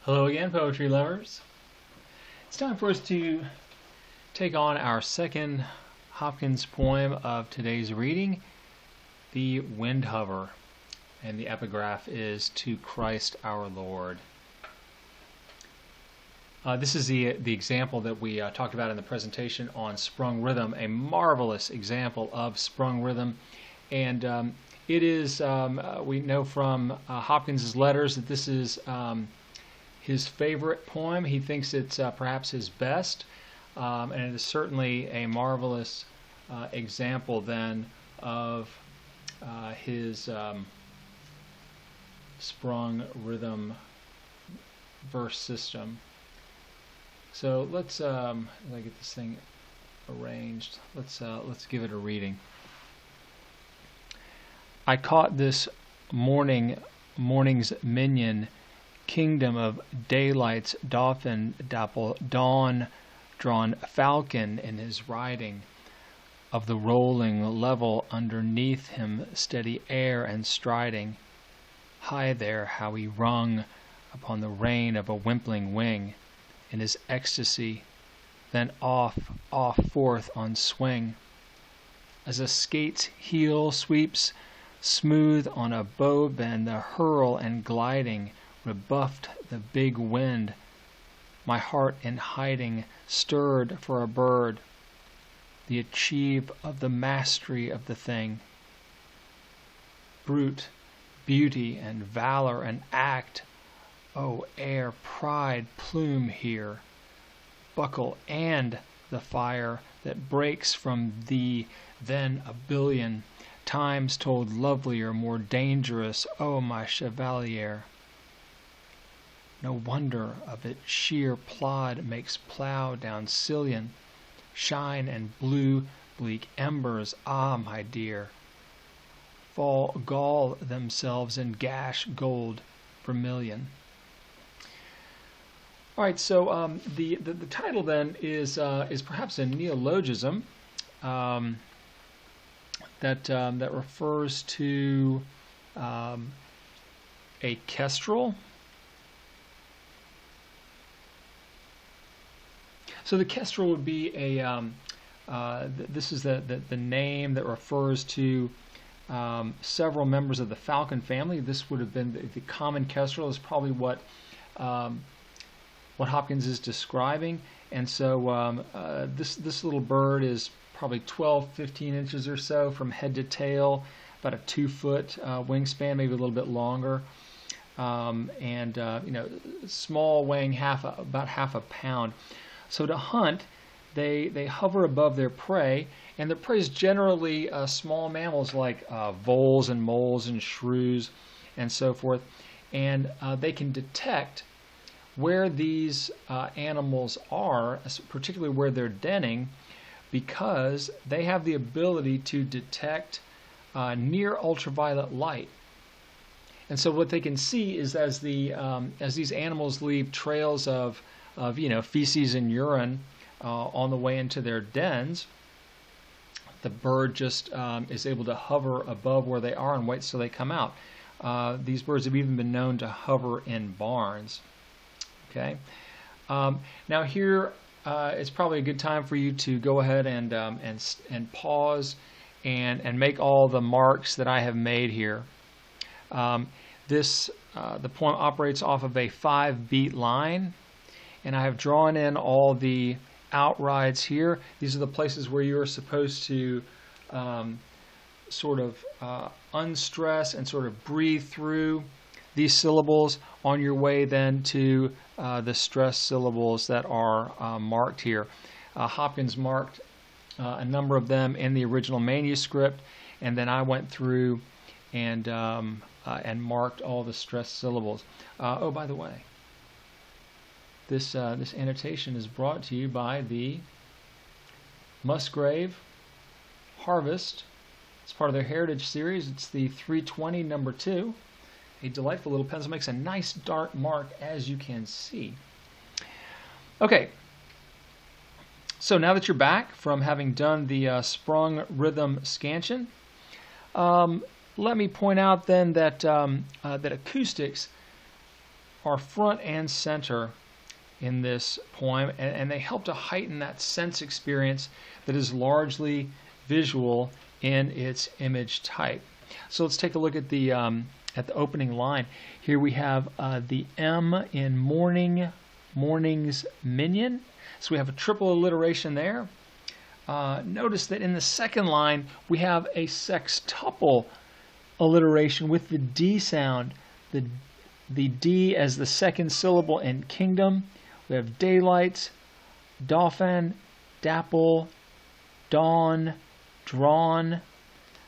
Hello again, poetry lovers. It's time for us to take on our second Hopkins poem of today's reading, The Windhover, and the epigraph is To Christ our Lord. This is the example that we talked about in the presentation on sprung rhythm, a marvelous example of sprung rhythm, and it is, we know from Hopkins's letters that this is his favorite poem. He thinks it's perhaps his best, and it is certainly a marvelous example then of his sprung rhythm verse system. So let's let me get this thing arranged. Let's give it a reading. I caught this morning's minion, kingdom of daylight's dolphin dapple, dawn drawn falcon in his riding, of the rolling level underneath him steady air and striding. High there how he rung upon the rein of a wimpling wing in his ecstasy, then off forth on swing, as a skate's heel sweeps smooth on a bow bend, the hurl and gliding rebuffed the big wind. My heart in hiding stirred for a bird, the achieve of the mastery of the thing. Brute, beauty and valor and act, oh, air, pride, plume here, buckle and the fire that breaks from thee, then a billion times told lovelier, more dangerous, oh, my chevalier. No wonder of it sheer plod makes plough down Cillian, shine and blue bleak embers, ah, my dear, fall gall themselves in gash gold vermilion. All right, so the title then is perhaps a neologism that refers to a kestrel. So the kestrel would be a this is the name that refers to several members of the falcon family. This would have been the common kestrel is probably what Hopkins is describing, and so this little bird is probably 12-15 inches or so from head to tail, about a 2-foot wingspan, maybe a little bit longer, and small, weighing about half a pound. So to hunt, they hover above their prey, and their prey is generally small mammals like voles and moles and shrews and so forth, and they can detect where these animals are, particularly where they're denning, because they have the ability to detect near ultraviolet light. And so what they can see is as these animals leave trails of feces and urine on the way into their dens, the bird just is able to hover above where they are and wait till they come out. These birds have even been known to hover in barns. Okay. Now here it's probably a good time for you to go ahead and pause and make all the marks that I have made here. The poem operates off of a 5-beat line, and I have drawn in all the outrides here. These are the places where you are supposed to sort of unstress and sort of breathe through these syllables on your way then to the stressed syllables that are marked here. Hopkins marked a number of them in the original manuscript, and then I went through and marked all the stressed syllables. Oh, by the way, this annotation is brought to you by the Musgrave Harvest. It's part of their Heritage series. It's the 320 number 2. A delightful little pencil, makes a nice dark mark, as you can see. Okay, so now that you're back from having done the sprung rhythm scansion, let me point out then that that Acoustics are front and center in this poem, and they help to heighten that sense experience that is largely visual in its image type. So let's take a look at the opening line. Here we have the M in morning, morning's minion. So we have a triple alliteration there. Notice that in the second line we have a sextuple alliteration with the D sound, the D as the second syllable in kingdom. We have daylight, dauphin, dapple, dawn, drawn,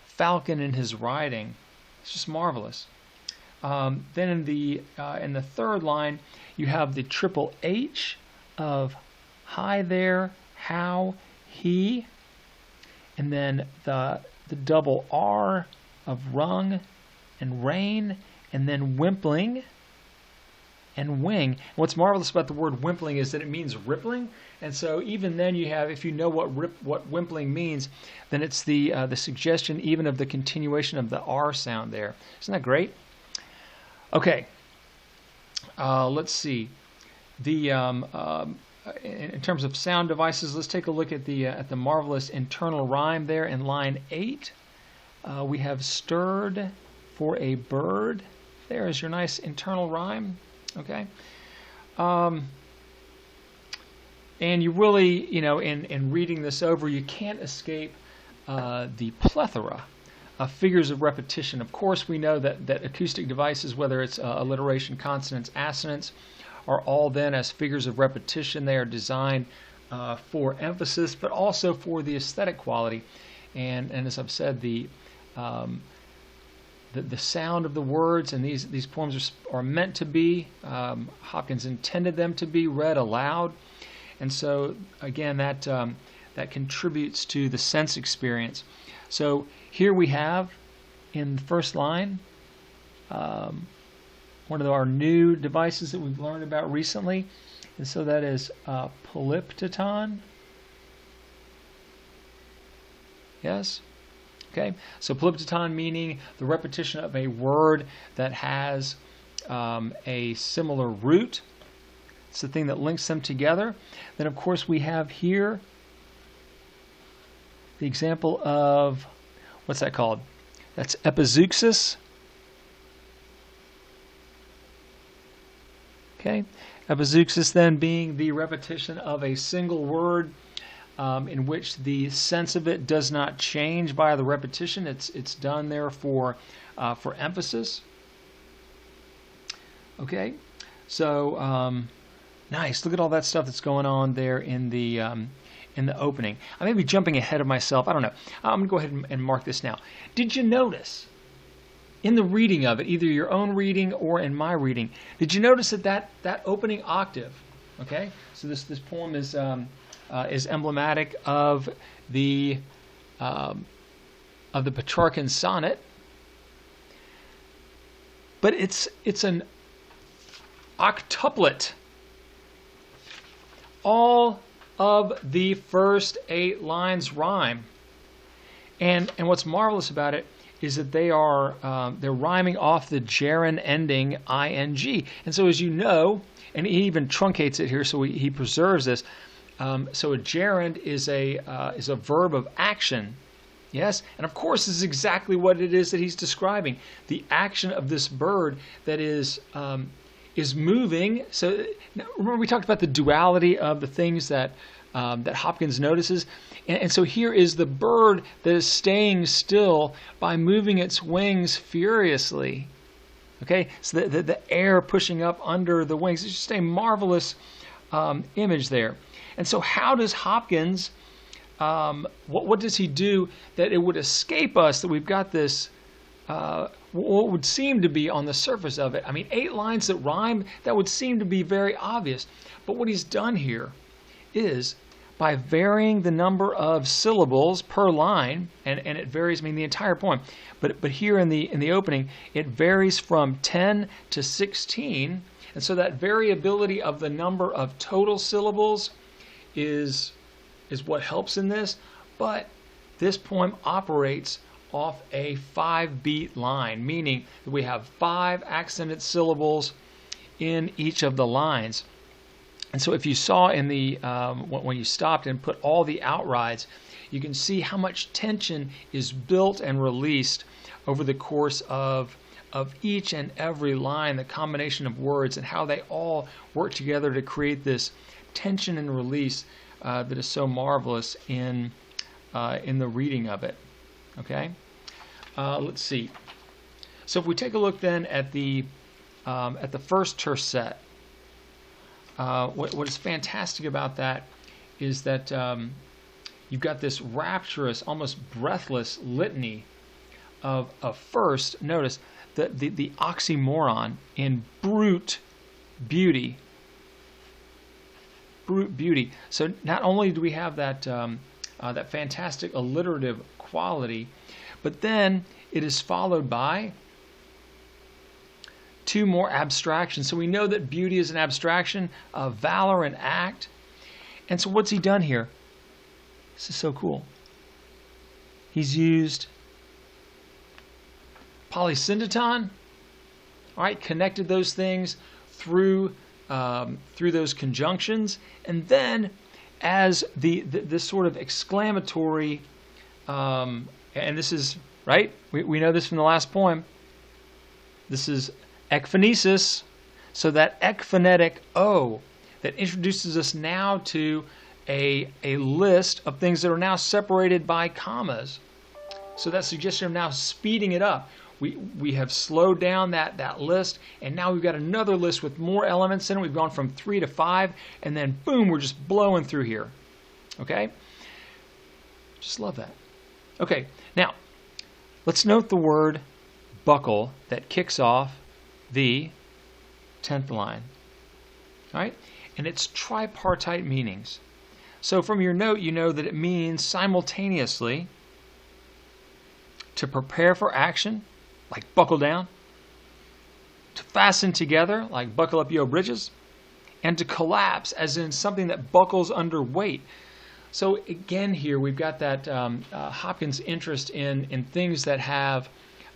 falcon in his riding. It's just marvelous. Then in the third line, you have the triple H of hi there, how, he, and then the double R of rung and rain, and then wimpling and wing. And what's marvelous about the word wimpling is that it means rippling, and so even then you have, if you know what wimpling means, then it's the suggestion even of the continuation of the R sound there. Isn't that great? Okay, let's see. The in terms of sound devices, let's take a look at the marvelous internal rhyme there in line 8. We have stirred for a bird. There is your nice internal rhyme. Okay, and you really, in reading this over, you can't escape the plethora of figures of repetition. Of course, we know that acoustic devices, whether it's alliteration, consonants, assonants, are all then as figures of repetition. They are designed for emphasis, but also for the aesthetic quality. And as I've said, the sound of the words, and these poems are meant to be, Hopkins intended them to be read aloud, and so again that contributes to the sense experience. So here we have in the first line one of our new devices that we've learned about recently, and so that is Polysyndeton. Yes? Okay, so Polysyndeton meaning the repetition of a word that has a similar root. It's the thing that links them together. Then, of course, we have here the example of, what's that called? That's epizeuxis. Okay, epizeuxis then being the repetition of a single word in which the sense of it does not change by the repetition. It's done there for emphasis. Okay, so nice. Look at all that stuff that's going on there in the opening. I may be jumping ahead of myself. I don't know. I'm going to go ahead and mark this now. Did you notice in the reading of it, either your own reading or in my reading, did you notice that opening octave? Okay, so this poem is emblematic of the Petrarchan sonnet, but it's an octuplet. All of the first 8 lines rhyme, and what's marvelous about it is that they're rhyming off the gerund ending ing, and so as you know, and he even truncates it here, so he preserves this. So a gerund is a verb of action, yes, and of course this is exactly what it is that he's describing: the action of this bird that is moving. So now, remember we talked about the duality of the things that Hopkins notices, and so here is the bird that is staying still by moving its wings furiously. Okay, so the air pushing up under the wings. It's just a marvelous image there. And so how does Hopkins, what does he do that it would escape us that we've got this, what would seem to be on the surface of it? I mean, 8 lines that rhyme, that would seem to be very obvious. But what he's done here is, by varying the number of syllables per line, and it varies, I mean, the entire poem, but here in the opening, it varies from 10 to 16, and so that variability of the number of total syllables is what helps in this. But this poem operates off a 5-beat line, meaning that we have 5 accented syllables in each of the lines. And so if you saw in the when you stopped and put all the outrides, you can see how much tension is built and released over the course of each and every line, the combination of words, and how they all work together to create this tension and release that is so marvelous in the reading of it. Okay, let's see. So if we take a look then at the first tercet, what is fantastic about that is that you've got this rapturous, almost breathless litany of first. Notice the oxymoron in brute beauty. Brute beauty. So not only do we have that that fantastic alliterative quality, but then it is followed by two more abstractions. So we know that beauty is an abstraction, valor an act. And so what's he done here? This is so cool. He's used Polysyndeton, all right, connected those things through those conjunctions, and then as this sort of exclamatory, and this is right. We know this from the last poem. This is ekphonesis, so that ekphonetic O that introduces us now to a list of things that are now separated by commas. So that suggestion of now speeding it up. We have slowed down that list, and now we've got another list with more elements in it. We've gone from 3 to 5, and then boom, we're just blowing through here. Okay? Just love that. Okay, now let's note the word buckle that kicks off the 10th line. All right? And its tripartite meanings. So from your note, you know that it means simultaneously to prepare for action, like buckle down, to fasten together, like buckle up your britches, and to collapse, as in something that buckles under weight. So again here, we've got that Hopkins' interest in things that have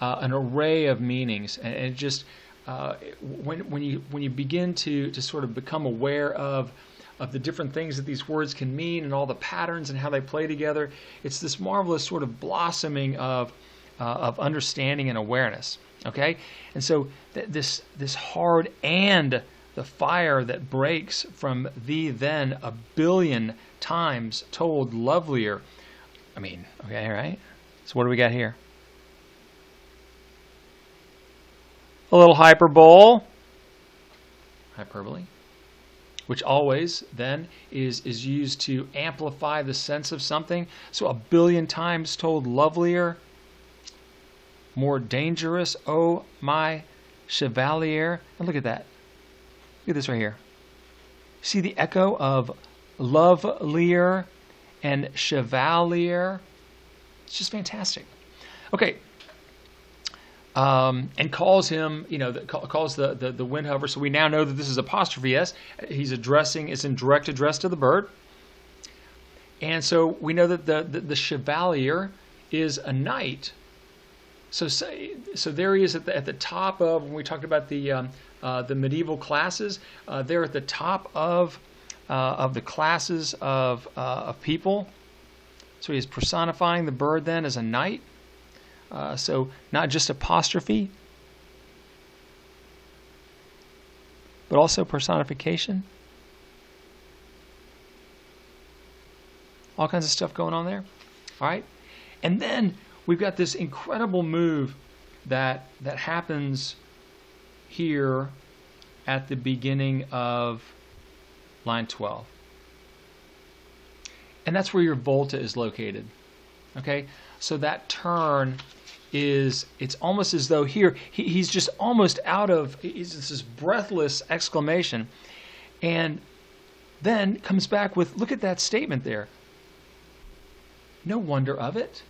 an array of meanings, and it just when you begin to sort of become aware of the different things that these words can mean and all the patterns and how they play together, it's this marvelous sort of blossoming of understanding and awareness. Okay, and so this hard and the fire that breaks from thee then a billion times told lovelier. I mean, okay, right? So what do we got here? A little hyperbole, which always then is used to amplify the sense of something. So a billion times told lovelier, more dangerous, oh my chevalier. And look at that. Look at this right here. See the echo of lovelier and chevalier? It's just fantastic. Okay. And calls him, calls the Windhover. So we now know that this is apostrophe S. He's addressing, it's in direct address to the bird. And so we know that the chevalier is a knight. So there he is at the top of, when we talked about the medieval classes, they're at the top of the classes of people. So he is personifying the bird then as a knight. So not just apostrophe, but also personification. All kinds of stuff going on there. All right. And then we've got this incredible move that happens here at the beginning of line 12. And that's where your volta is located. Okay? So that turn is, it's almost as though here, he's just almost out of, it's this breathless exclamation. And then comes back with, look at that statement there. No wonder of it.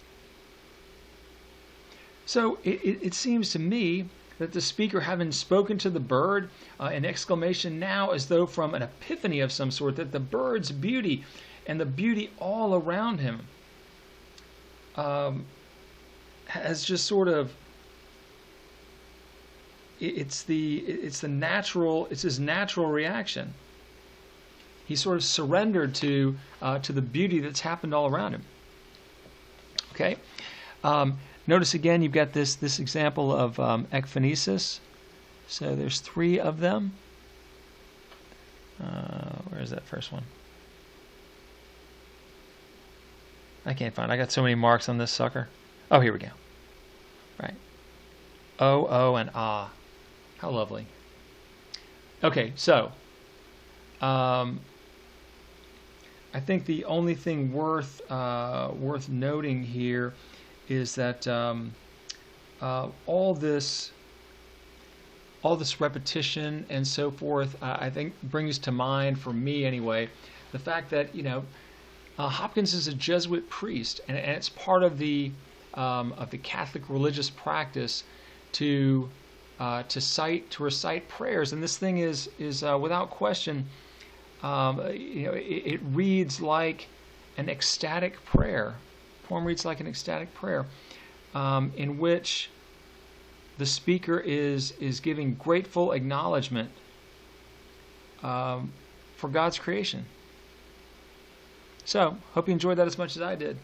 So it seems to me that the speaker, having spoken to the bird, an exclamation now as though from an epiphany of some sort, that the bird's beauty and the beauty all around him has just sort of it's his natural reaction. He sort of surrendered to the beauty that's happened all around him. Okay. Notice again, you've got this example of ekphonesis. So there's 3 of them. Where is that first one? I can't find it. I got so many marks on this sucker. Oh, here we go. Right. O, O, and ah. How lovely. Okay, so I think the only thing worth noting here is that all this repetition and so forth, I think brings to mind, for me anyway, the fact that Hopkins is a Jesuit priest, and it's part of the Catholic religious practice to recite prayers, and this thing is without question, it reads like an ecstatic prayer. The poem reads like an ecstatic prayer, in which the speaker is giving grateful acknowledgement for God's creation. So, hope you enjoyed that as much as I did.